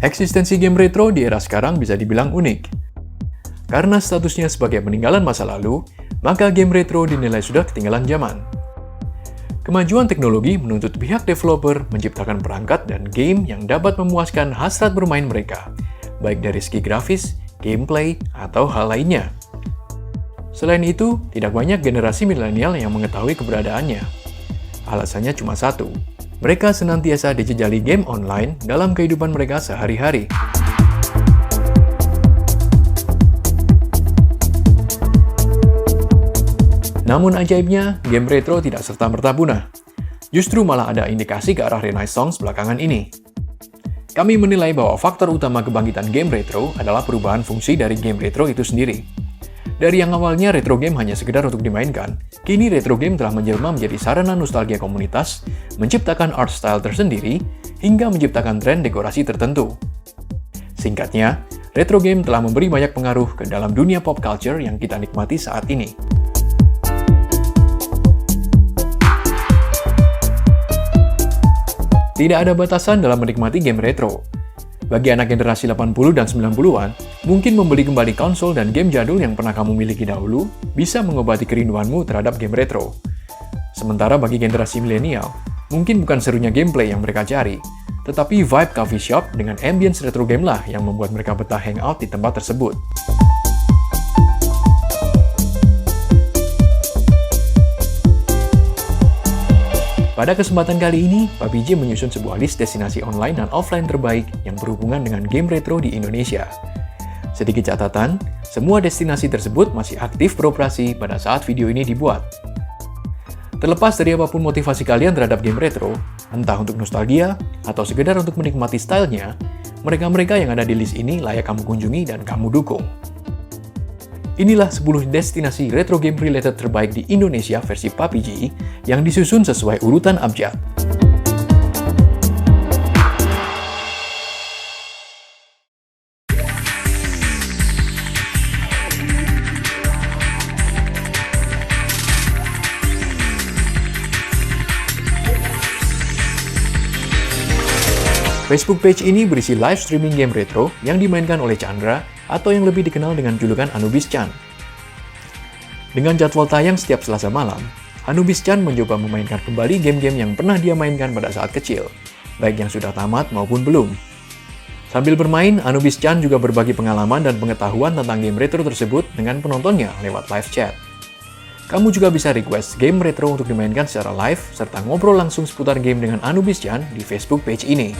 Eksistensi game retro di era sekarang bisa dibilang unik. Karena statusnya sebagai peninggalan masa lalu, maka game retro dinilai sudah ketinggalan zaman. Kemajuan teknologi menuntut pihak developer menciptakan perangkat dan game yang dapat memuaskan hasrat bermain mereka, baik dari segi grafis, gameplay, atau hal lainnya. Selain itu, tidak banyak generasi milenial yang mengetahui keberadaannya. Alasannya cuma satu, mereka senantiasa dijejali game online dalam kehidupan mereka sehari-hari. Namun ajaibnya, game retro tidak serta-merta punah. Justru malah ada indikasi ke arah renaissance belakangan ini. Kami menilai bahwa faktor utama kebangkitan game retro adalah perubahan fungsi dari game retro itu sendiri. Dari yang awalnya retro game hanya sekedar untuk dimainkan, kini retro game telah menjelma menjadi sarana nostalgia komunitas, menciptakan art style tersendiri, hingga menciptakan tren dekorasi tertentu. Singkatnya, retro game telah memberi banyak pengaruh ke dalam dunia pop culture yang kita nikmati saat ini. Tidak ada batasan dalam menikmati game retro. Bagi anak generasi 80 dan 90-an, mungkin membeli kembali konsol dan game jadul yang pernah kamu miliki dahulu bisa mengobati kerinduanmu terhadap game retro. Sementara bagi generasi milenial, mungkin bukan serunya gameplay yang mereka cari, tetapi vibe coffee shop dengan ambience retro game lah yang membuat mereka betah hangout di tempat tersebut. Pada kesempatan kali ini, PUBG menyusun sebuah list destinasi online dan offline terbaik yang berhubungan dengan game retro di Indonesia. Sedikit catatan, semua destinasi tersebut masih aktif beroperasi pada saat video ini dibuat. Terlepas dari apapun motivasi kalian terhadap game retro, entah untuk nostalgia atau sekedar untuk menikmati stylenya, mereka-mereka yang ada di list ini layak kamu kunjungi dan kamu dukung. Inilah 10 destinasi retro game related terbaik di Indonesia versi PUBG yang disusun sesuai urutan abjad. Facebook page ini berisi live streaming game retro yang dimainkan oleh Chandra atau yang lebih dikenal dengan julukan Anubis Chan. Dengan jadwal tayang setiap Selasa malam, Anubis Chan mencoba memainkan kembali game-game yang pernah dia mainkan pada saat kecil, baik yang sudah tamat maupun belum. Sambil bermain, Anubis Chan juga berbagi pengalaman dan pengetahuan tentang game retro tersebut dengan penontonnya lewat live chat. Kamu juga bisa request game retro untuk dimainkan secara live, serta ngobrol langsung seputar game dengan Anubis Chan di Facebook page ini.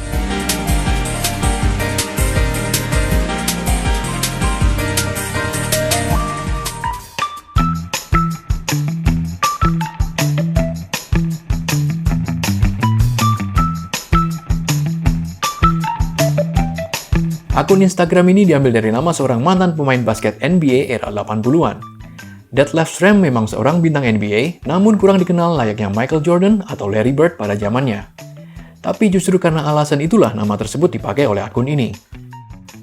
Akun Instagram ini diambil dari nama seorang mantan pemain basket NBA era 80-an. Detlef Schrempf memang seorang bintang NBA, namun kurang dikenal layaknya Michael Jordan atau Larry Bird pada zamannya. Tapi justru karena alasan itulah nama tersebut dipakai oleh akun ini.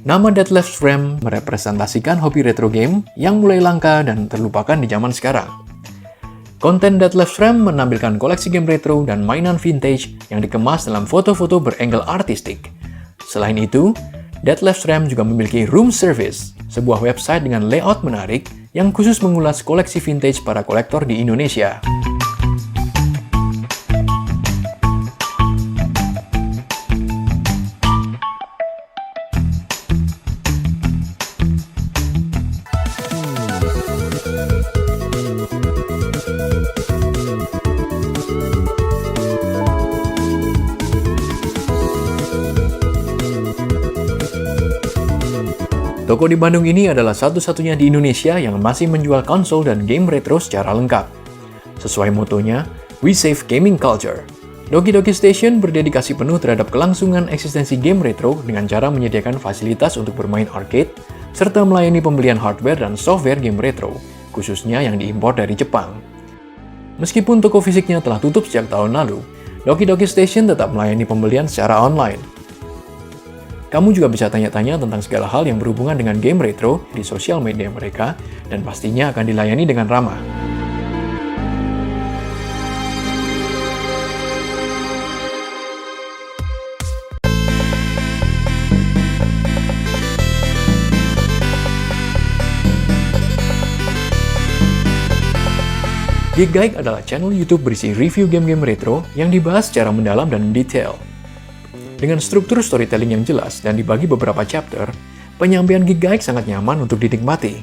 Nama Detlef Schrempf merepresentasikan hobi retro game yang mulai langka dan terlupakan di zaman sekarang. Konten Detlef Schrempf menampilkan koleksi game retro dan mainan vintage yang dikemas dalam foto-foto berangle artistik. Selain itu, Detlef Schrempf juga memiliki Room Service, sebuah website dengan layout menarik yang khusus mengulas koleksi vintage para kolektor di Indonesia. Toko di Bandung ini adalah satu-satunya di Indonesia yang masih menjual konsol dan game retro secara lengkap. Sesuai motonya, We Save Gaming Culture. Doki Doki Station berdedikasi penuh terhadap kelangsungan eksistensi game retro dengan cara menyediakan fasilitas untuk bermain arcade, serta melayani pembelian hardware dan software game retro, khususnya yang diimpor dari Jepang. Meskipun toko fisiknya telah tutup sejak tahun lalu, Doki Doki Station tetap melayani pembelian secara online. Kamu juga bisa tanya-tanya tentang segala hal yang berhubungan dengan game retro di sosial media mereka, dan pastinya akan dilayani dengan ramah. Geekguide adalah channel YouTube berisi review game-game retro yang dibahas secara mendalam dan detail. Dengan struktur storytelling yang jelas dan dibagi beberapa chapter, penyampaian Geekguide sangat nyaman untuk dinikmati.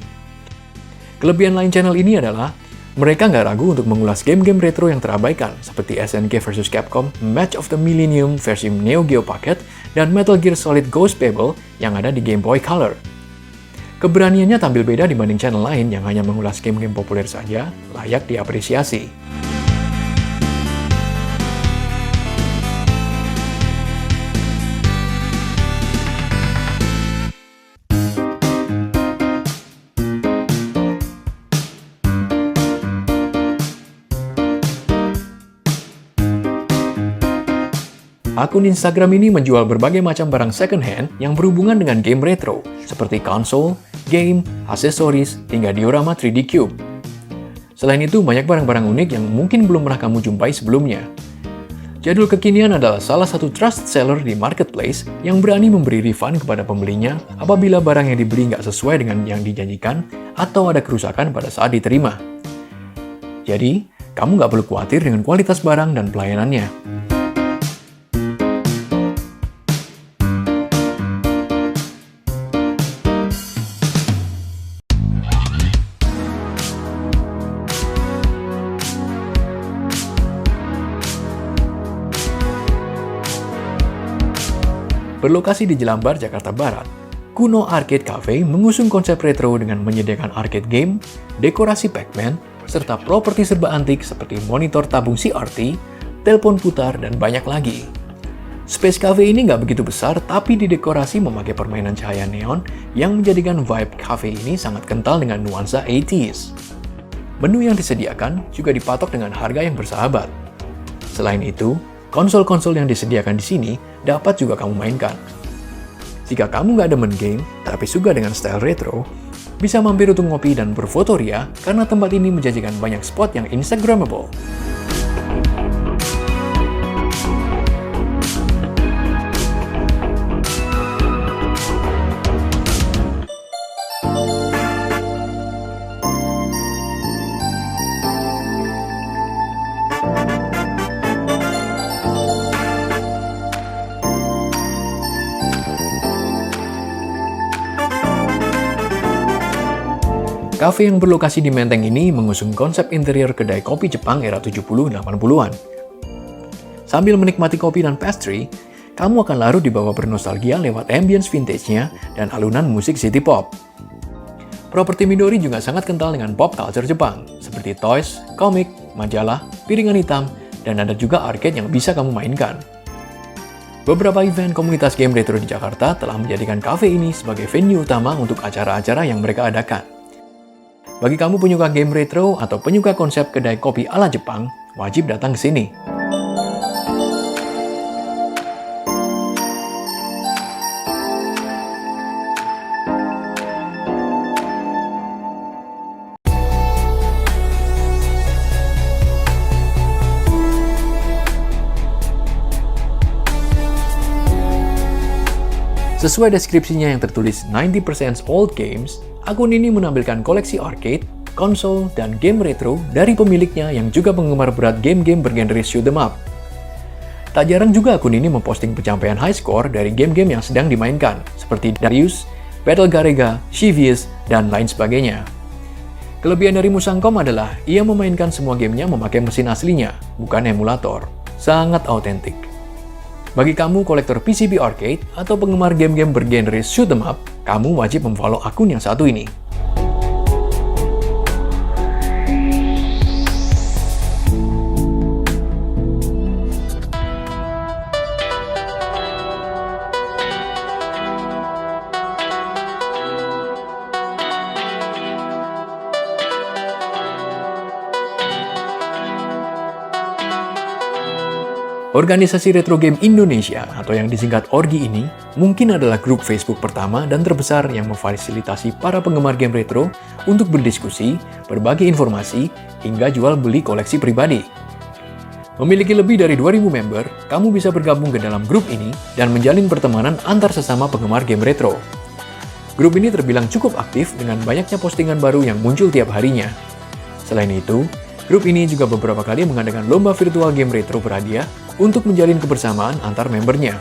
Kelebihan lain channel ini adalah mereka nggak ragu untuk mengulas game-game retro yang terabaikan seperti SNK vs Capcom, Match of the Millennium versi Neo Geo Pocket, dan Metal Gear Solid Ghost Babel yang ada di Game Boy Color. Keberaniannya tampil beda dibanding channel lain yang hanya mengulas game-game populer saja, layak diapresiasi. Akun Instagram ini menjual berbagai macam barang second hand yang berhubungan dengan game retro, seperti konsol, game, aksesoris, hingga diorama 3D Cube. Selain itu, banyak barang-barang unik yang mungkin belum pernah kamu jumpai sebelumnya. Jadul kekinian adalah salah satu trust seller di marketplace yang berani memberi refund kepada pembelinya apabila barang yang dibeli nggak sesuai dengan yang dijanjikan atau ada kerusakan pada saat diterima. Jadi, kamu nggak perlu khawatir dengan kualitas barang dan pelayanannya. Berlokasi di Jelambar, Jakarta Barat, Kuno Arcade Cafe mengusung konsep retro dengan menyediakan arcade game, dekorasi Pac-Man, serta properti serba antik seperti monitor tabung CRT, telepon putar, dan banyak lagi. Space Cafe ini nggak begitu besar, tapi didekorasi memakai permainan cahaya neon yang menjadikan vibe cafe ini sangat kental dengan nuansa 80s. Menu yang disediakan juga dipatok dengan harga yang bersahabat. Selain itu, konsol-konsol yang disediakan di sini dapat juga kamu mainkan. Jika kamu nggak demen game, tapi suka dengan style retro, bisa mampir untuk ngopi dan berfoto ria karena tempat ini menjanjikan banyak spot yang Instagramable. Cafe yang berlokasi di Menteng ini mengusung konsep interior kedai kopi Jepang era 70-80-an. Sambil menikmati kopi dan pastry, kamu akan larut di bawah bernostalgia lewat ambience vintage-nya dan alunan musik city pop. Properti Midori juga sangat kental dengan pop culture Jepang, seperti toys, komik, majalah, piringan hitam, dan ada juga arcade yang bisa kamu mainkan. Beberapa event komunitas game retro di Jakarta telah menjadikan cafe ini sebagai venue utama untuk acara-acara yang mereka adakan. Bagi kamu penyuka game retro atau penyuka konsep kedai kopi ala Jepang, wajib datang ke sini. Sesuai deskripsinya yang tertulis 90% old games, akun ini menampilkan koleksi arcade, konsol, dan game retro dari pemiliknya yang juga penggemar berat game-game bergenre shoot 'em up. Tak jarang juga akun ini memposting pencapaian high score dari game-game yang sedang dimainkan, seperti Darius, Battle Garega, Chivius, dan lain sebagainya. Kelebihan dari Musangkom adalah ia memainkan semua gamenya memakai mesin aslinya, bukan emulator. Sangat autentik. Bagi kamu kolektor PCB arcade atau penggemar game-game bergenre shoot 'em up, kamu wajib memfollow akun yang satu ini. Organisasi Retro Game Indonesia atau yang disingkat ORGI ini mungkin adalah grup Facebook pertama dan terbesar yang memfasilitasi para penggemar game retro untuk berdiskusi, berbagi informasi, hingga jual beli koleksi pribadi. Memiliki lebih dari 2.000 member, kamu bisa bergabung ke dalam grup ini dan menjalin pertemanan antar sesama penggemar game retro. Grup ini terbilang cukup aktif dengan banyaknya postingan baru yang muncul tiap harinya. Selain itu, Grup ini juga beberapa kali mengadakan lomba virtual game retro berhadiah untuk menjalin kebersamaan antar membernya.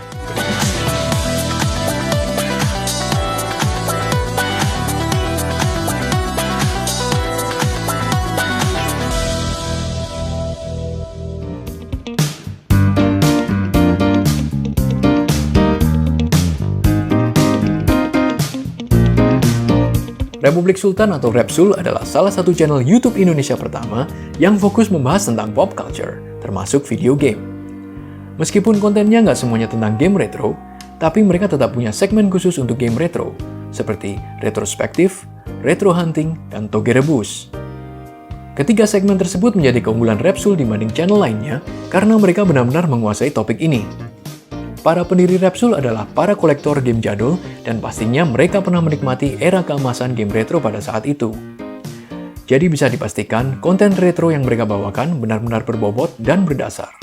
Republik Sultan atau Repsul adalah salah satu channel YouTube Indonesia pertama yang fokus membahas tentang pop culture, termasuk video game. Meskipun kontennya nggak semuanya tentang game retro, tapi mereka tetap punya segmen khusus untuk game retro, seperti retrospektif, retro hunting, dan toge rebus. Ketiga segmen tersebut menjadi keunggulan Repsul dibanding channel lainnya karena mereka benar-benar menguasai topik ini. Para pendiri Repsul adalah para kolektor game jadul dan pastinya mereka pernah menikmati era keemasan game retro pada saat itu. Jadi bisa dipastikan konten retro yang mereka bawakan benar-benar berbobot dan berdasar.